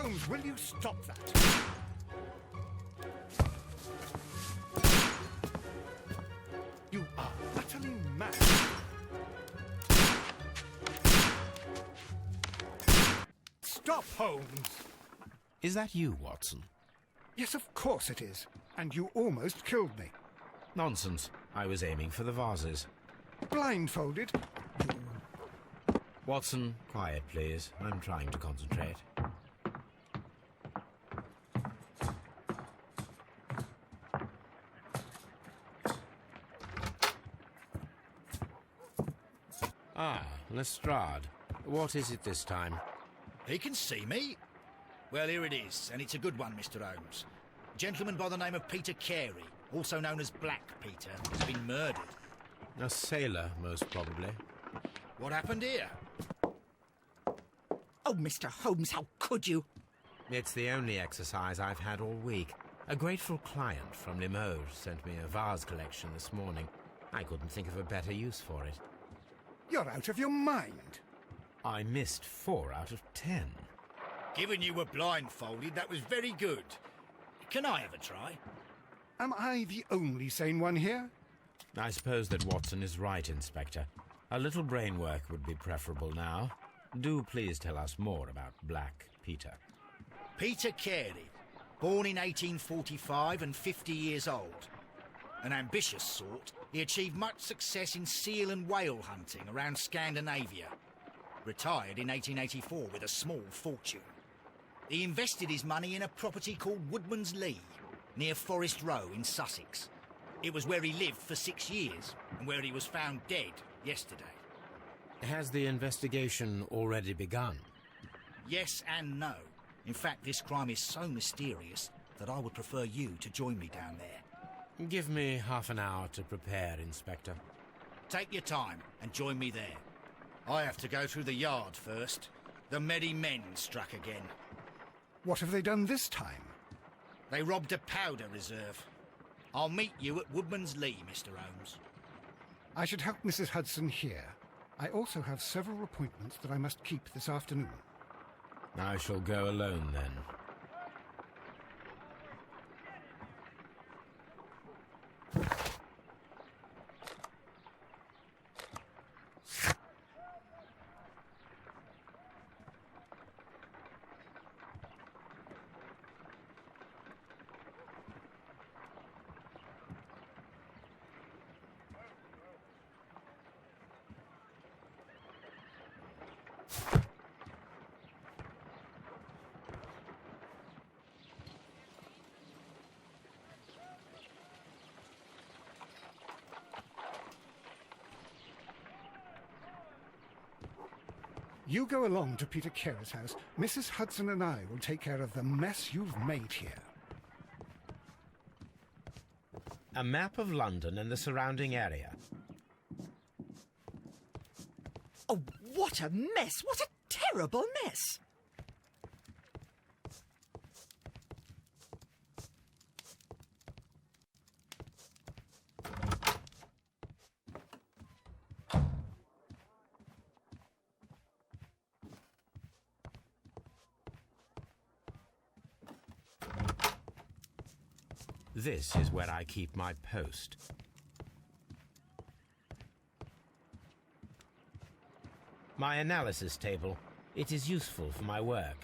Holmes, will you stop that? You are utterly mad. Stop, Holmes! Is that you, Watson? Yes, of course it is. And you almost killed me. Nonsense. I was aiming for the vases. Blindfolded? Watson, quiet, please. I'm trying to concentrate. Ah, Lestrade. What is it this time? He can see me. Well, here it is, and it's a good one, Mr. Holmes. A gentleman by the name of Peter Carey, also known as Black Peter, has been murdered. A sailor, most probably. What happened here? Oh, Mr. Holmes, how could you? It's the only exercise I've had all week. A grateful client from Limoges sent me a vase collection this morning. I couldn't think of a better use for it. You're out of your mind. I missed 4 out of 10. Given you were blindfolded, that was very good. Can I have a try? Am I the only sane one here? I suppose that Watson is right, Inspector. A little brain work would be preferable now. Do please tell us more about Black Peter. Peter Carey, born in 1845 and 50 years old. An ambitious sort, he achieved much success in seal and whale hunting around Scandinavia. Retired in 1884 with a small fortune. He invested his money in a property called Woodman's Lee, near Forest Row in Sussex. It was where he lived for 6 years, and where he was found dead yesterday. Has the investigation already begun? Yes and no. In fact, this crime is so mysterious that I would prefer you to join me down there. Give me half an hour to prepare, Inspector. Take your time and join me there. I have to go through the yard first. The Merry Men struck again. What have they done this time? They robbed a powder reserve. I'll meet you at Woodman's Lee, Mr. Holmes. I should help Mrs. Hudson here. I also have several appointments that I must keep this afternoon. I shall go alone, then. You go along to Peter Carey's house. Mrs. Hudson and I will take care of the mess you've made here. A map of London and the surrounding area. Oh, what a mess! What a terrible mess! This is where I keep my post. My analysis table. It is useful for my work.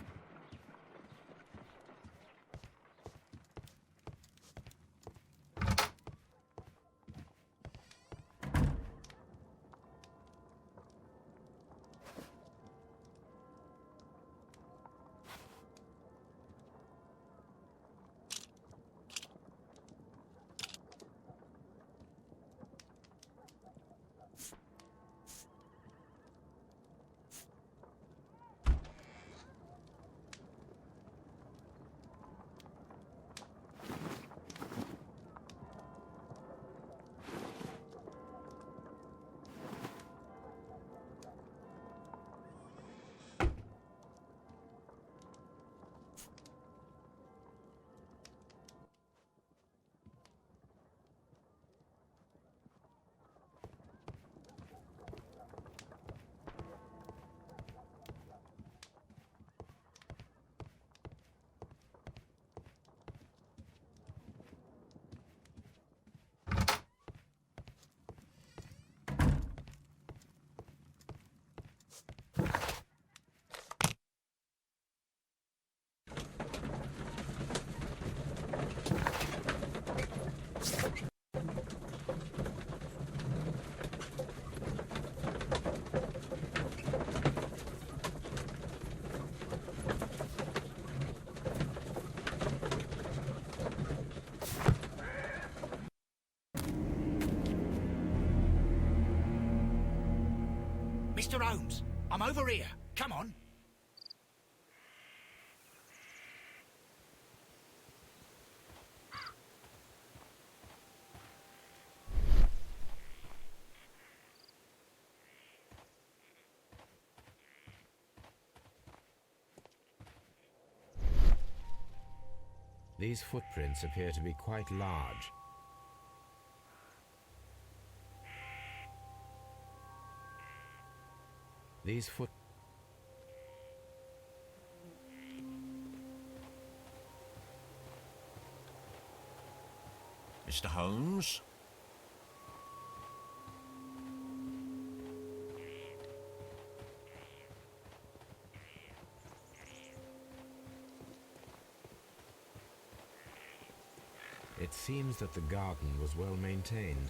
Mr. Holmes, I'm over here. Come on. These footprints appear to be quite large. These foot... Mr. Holmes? It seems that the garden was well maintained.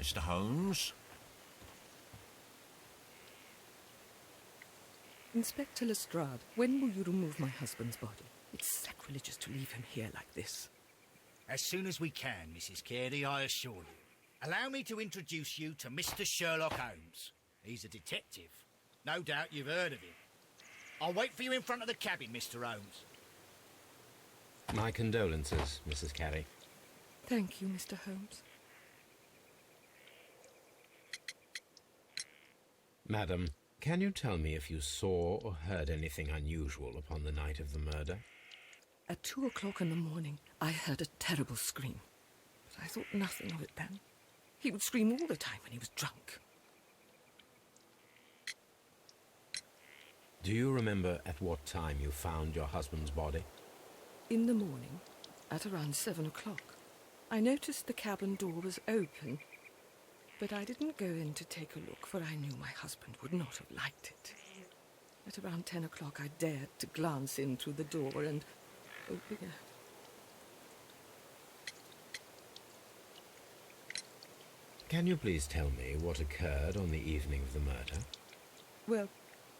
Mr. Holmes? Inspector Lestrade, when will you remove my husband's body? It's sacrilegious to leave him here like this. As soon as we can, Mrs. Carey, I assure you. Allow me to introduce you to Mr. Sherlock Holmes. He's a detective. No doubt you've heard of him. I'll wait for you in front of the cabin, Mr. Holmes. My condolences, Mrs. Carey. Thank you, Mr. Holmes. Madam, can you tell me if you saw or heard anything unusual upon the night of the murder? At 2 o'clock in the morning, I heard a terrible scream. But I thought nothing of it then. He would scream all the time when he was drunk. Do you remember at what time you found your husband's body? In the morning, at around 7 o'clock, I noticed the cabin door was open. But I didn't go in to take a look, for I knew my husband would not have liked it. At around 10 o'clock, I dared to glance in through the door and open it. Can you please tell me what occurred on the evening of the murder? Well,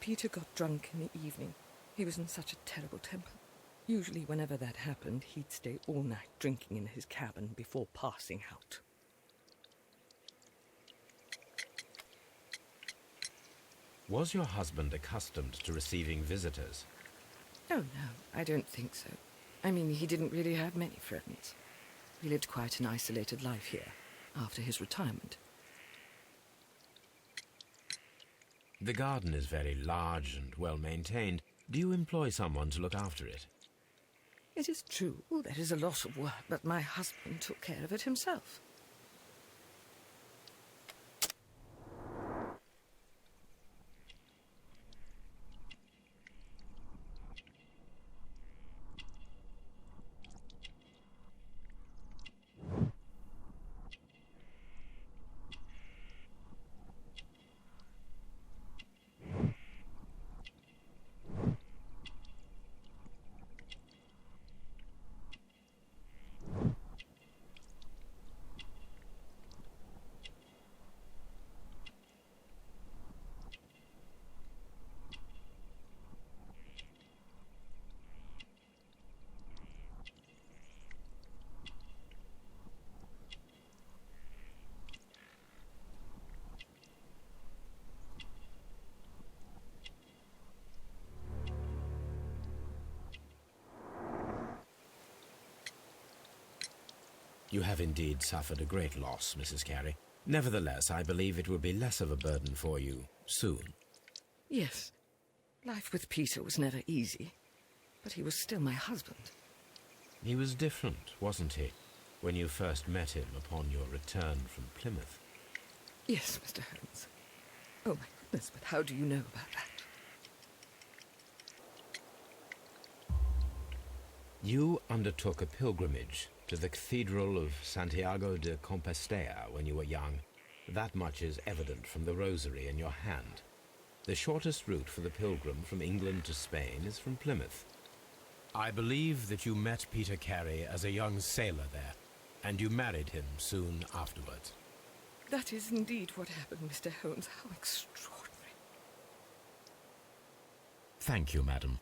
Peter got drunk in the evening. He was in such a terrible temper. Usually, whenever that happened, he'd stay all night drinking in his cabin before passing out. Was your husband accustomed to receiving visitors? Oh, no, I don't think so. I mean, he didn't really have many friends. He lived quite an isolated life here, after his retirement. The garden is very large and well maintained. Do you employ someone to look after it? It is true, there is a lot of work, but my husband took care of it himself. You have indeed suffered a great loss, Mrs. Carey. Nevertheless, I believe it will be less of a burden for you soon. Yes. Life with Peter was never easy, but he was still my husband. He was different, wasn't he, when you first met him upon your return from Plymouth? Yes, Mr. Holmes. Oh, my goodness, but how do you know about that? You undertook a pilgrimage to the Cathedral of Santiago de Compostela when you were young. That much is evident from the rosary in your hand. The shortest route for the pilgrim from England to Spain is from Plymouth. I believe that you met Peter Carey as a young sailor there, and you married him soon afterwards. That is indeed what happened, Mr. Holmes. How extraordinary. Thank you, madam.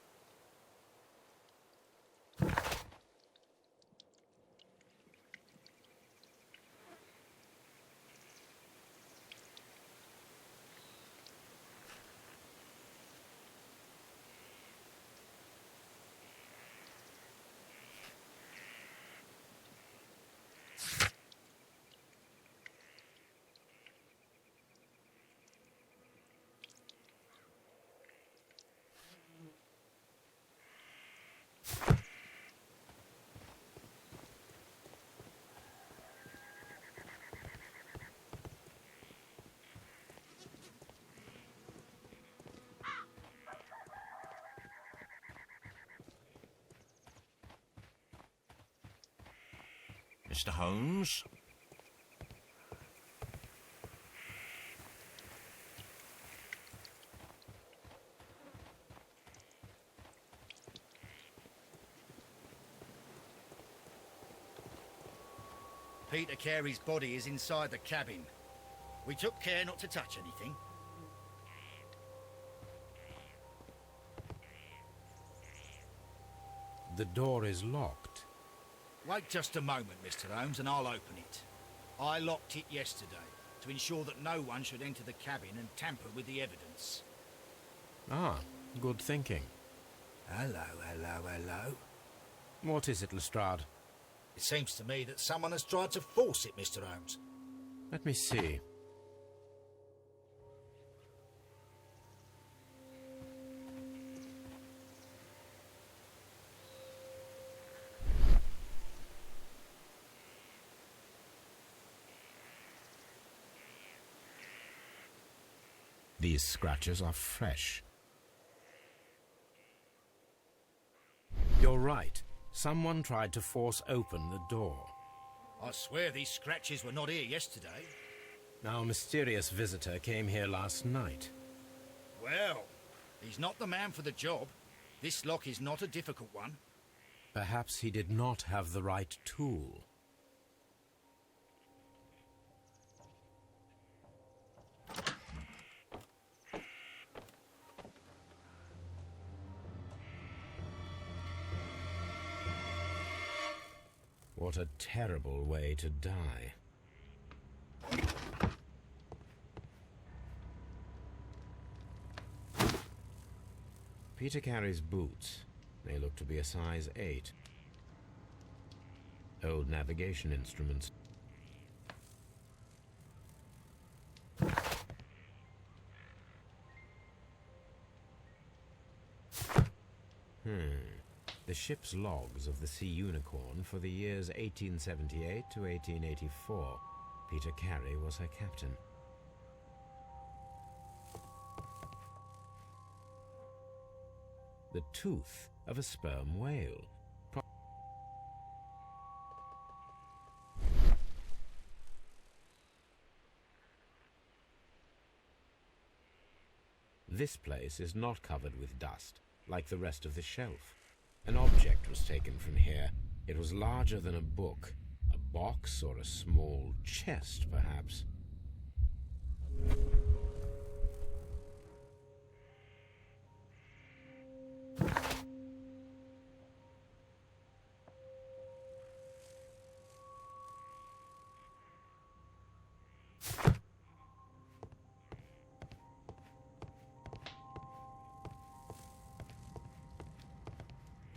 Mr. Holmes? Peter Carey's body is inside the cabin. We took care not to touch anything. The door is locked. Wait just a moment, Mr. Holmes, and I'll open it. I locked it yesterday to ensure that no one should enter the cabin and tamper with the evidence. Ah, good thinking. Hello, hello, hello. What is it, Lestrade? It seems to me that someone has tried to force it, Mr. Holmes. Let me see. These scratches are fresh. You're right. Someone tried to force open the door. I swear these scratches were not here yesterday. Our mysterious visitor came here last night. Well, he's not the man for the job. This lock is not a difficult one. Perhaps he did not have the right tool. What a terrible way to die. Peter Carey's boots. They look to be a size 8. Old navigation instruments. The ship's logs of the Sea Unicorn for the years 1878 to 1884. Peter Carey was her captain. The tooth of a sperm whale. This place is not covered with dust, like the rest of the shelf. An object was taken from here. It was larger than a book. A box or a small chest, perhaps.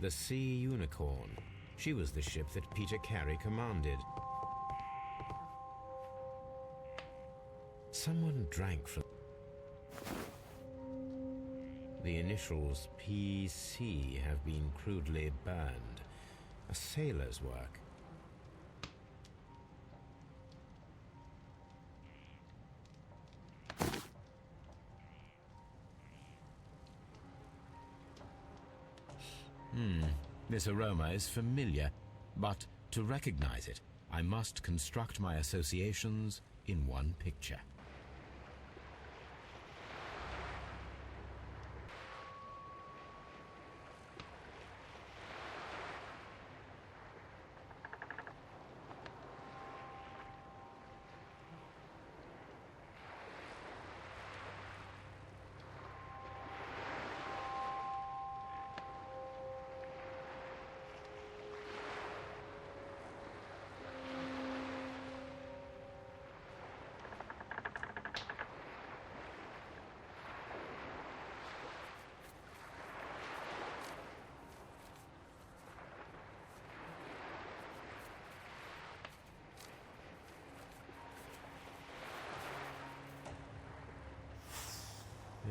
The Sea Unicorn. She was the ship that Peter Carey commanded. Someone drank from... The initials PC have been crudely burned. A sailor's work. This aroma is familiar, but to recognize it, I must construct my associations in one picture.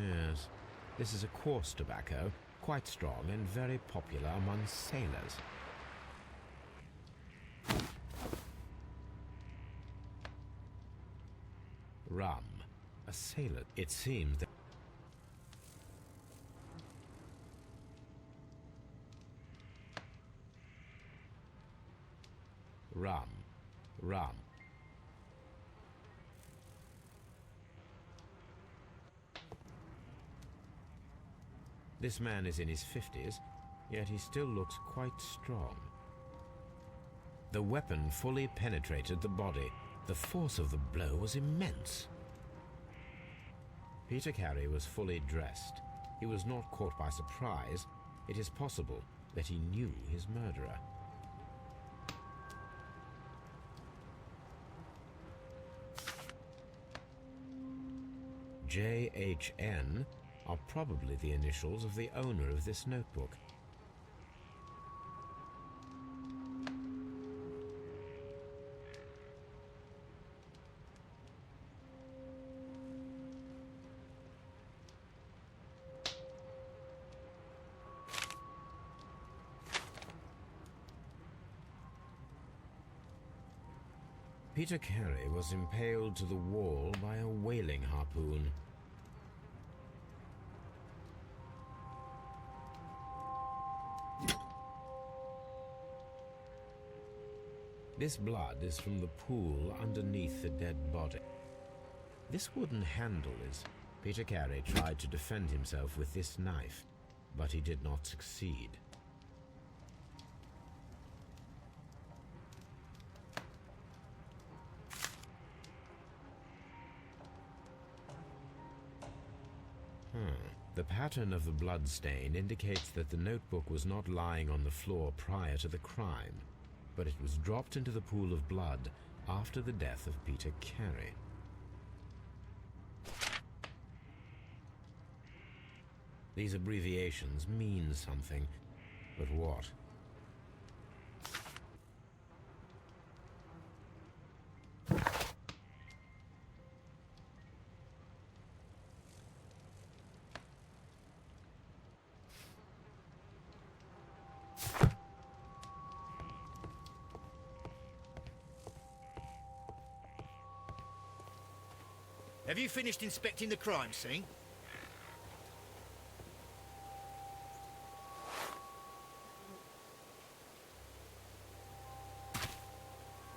Yes, this is a coarse tobacco, quite strong and very popular among sailors. Rum. A sailor. It seems that... Rum. Rum. This man is in his 50s, yet he still looks quite strong. The weapon fully penetrated the body. The force of the blow was immense. Peter Carey was fully dressed. He was not caught by surprise. It is possible that he knew his murderer. JHN are probably the initials of the owner of this notebook. Peter Carey was impaled to the wall by a whaling harpoon. This blood is from the pool underneath the dead body. This wooden handle is... Peter Carey tried to defend himself with this knife, but he did not succeed. The pattern of the blood stain indicates that the notebook was not lying on the floor prior to the crime, but it was dropped into the pool of blood after the death of Peter Carey. These abbreviations mean something, but what? Have you finished inspecting the crime scene?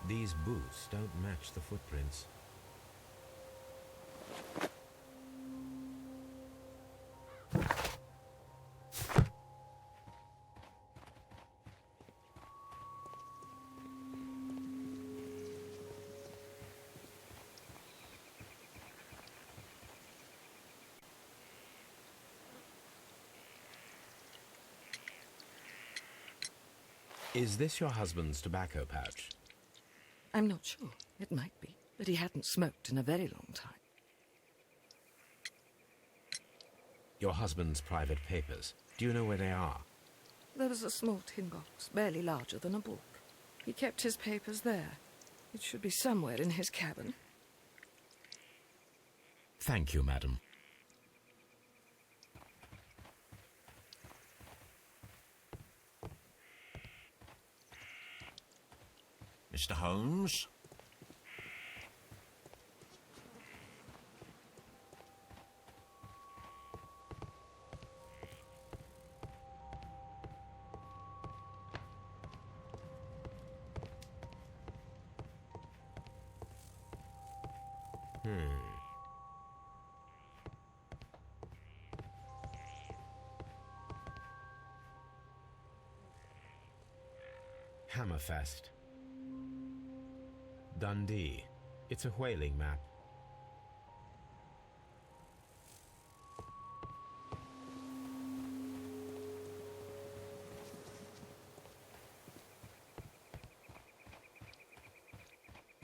These boots don't match the footprints. Is this your husband's tobacco pouch? I'm not sure. It might be, but he hadn't smoked in a very long time. Your husband's private papers. Do you know where they are? There was a small tin box, barely larger than a book. He kept his papers there. It should be somewhere in his cabin. Thank you, madam. Mr. Holmes? Hammerfest. Dundee. It's a whaling map.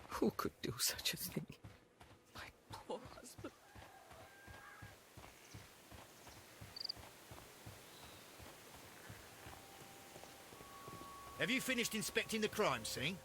Who could do such a thing? My poor husband. Have you finished inspecting the crime scene?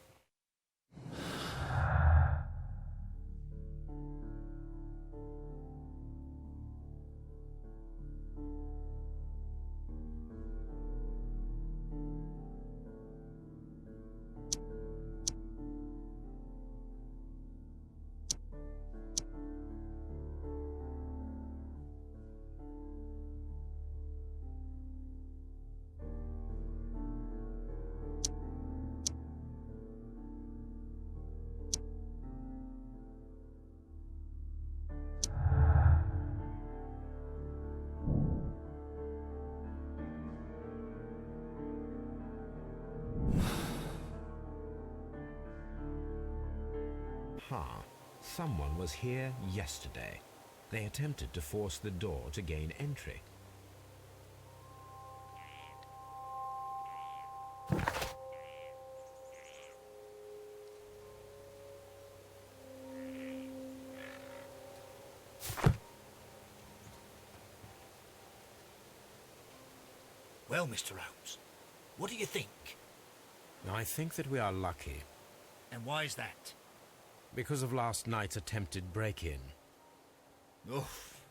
Aha! Someone was here yesterday. They attempted to force the door to gain entry. Well, Mr. Holmes, what do you think? I think that we are lucky, And why is that? because of last night's attempted break-in. Oof,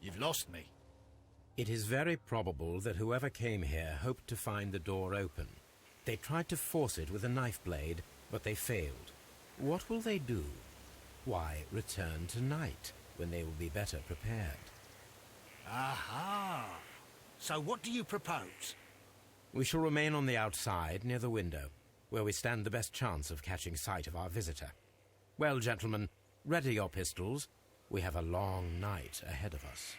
you've lost me. It is very probable that whoever came here hoped to find the door open. They tried to force it with a knife blade, but they failed. What will they do? Why, return tonight, when they will be better prepared. Aha! So what do you propose? We shall remain on the outside, near the window, where we stand the best chance of catching sight of our visitor. Well, gentlemen, ready your pistols. We have a long night ahead of us.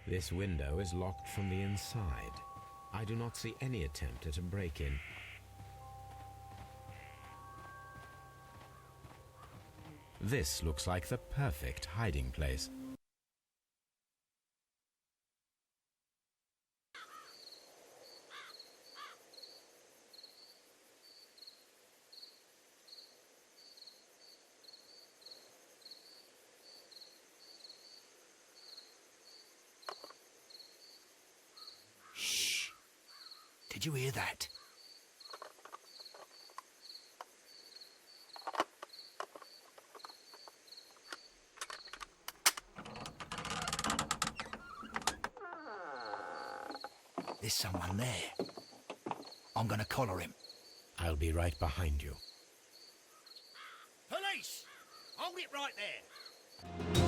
This window is locked from the inside. I do not see any attempt at a break-in. This looks like the perfect hiding place. Shh. Did you hear that? There's someone there. I'm gonna collar him. I'll be right behind you. Police! Hold it right there!